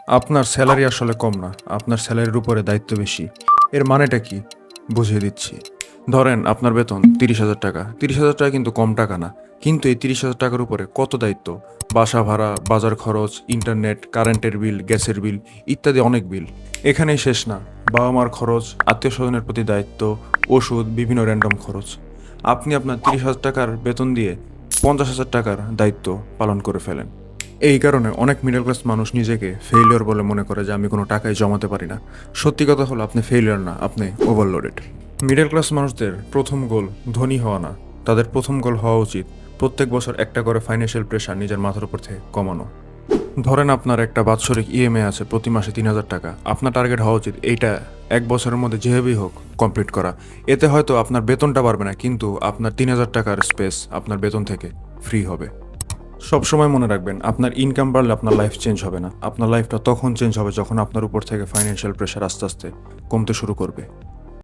আপনার স্যালারি আসলে কম না, আপনার স্যালারির উপরে দায়িত্ব বেশি। এর মানেটা কি? বুঝিয়ে দিচ্ছি। ধরেন আপনার বেতন 30,000 টাকা। 30,000 টাকা কিন্তু কম টাকা না। কিন্তু এই 30,000 টাকার উপরে কত দায়িত্ব? বাসা ভাড়া, বাজার খরচ, ইন্টারনেট, কারেন্টের বিল, গ্যাসের বিল ইত্যাদি অনেক বিল। এখানেই শেষ না। বাবা মার খরচ, আত্মীয়স্বজনের প্রতি দায়িত্ব, ওষুধ, বিভিন্ন র্যান্ডম খরচ। আপনি আপনার 30,000 টাকার বেতন দিয়ে 50,000 টাকার দায়িত্ব পালন করে ফেলেন। এই কারণে অনেক মিডল ক্লাস মানুষ নিজেকে ফেইলিওর বলে মনে করে যে আমি কোনো টাকাই জমাতে পারি না। সত্যি কথা হলো আপনি ফেইলিওর না, আপনি ওভারলোডেড। মিডল ক্লাস মানুষদের প্রথম গোল ধনী হওয়া না, তাদের প্রথম গোল হওয়া উচিত প্রত্যেক বছর একটা করে ফাইন্যান্সিয়াল প্রেশার নিজের মাথার উপর থেকে কমানো। ধরেন আপনার একটা বাৎসরিক ইএমআই আছে প্রতি মাসে 3,000 টাকা। আপনার টার্গেট হওয়া উচিত এইটা এক বছরের মধ্যে যেভাবেই হোক কমপ্লিট করা। এতে হয়তো আপনার বেতনটা বাড়বে না, কিন্তু আপনার 3,000 টাকার স্পেস আপনার বেতন থেকে ফ্রি হবে। সবসময় মনে রাখবেন, আপনার ইনকাম বাড়লে আপনার লাইফ চেঞ্জ হবে না। আপনার লাইফটা তখন চেঞ্জ হবে যখন আপনার উপর থেকে ফাইন্যান্সিয়াল প্রেশার আস্তে আস্তে কমতে শুরু করবে।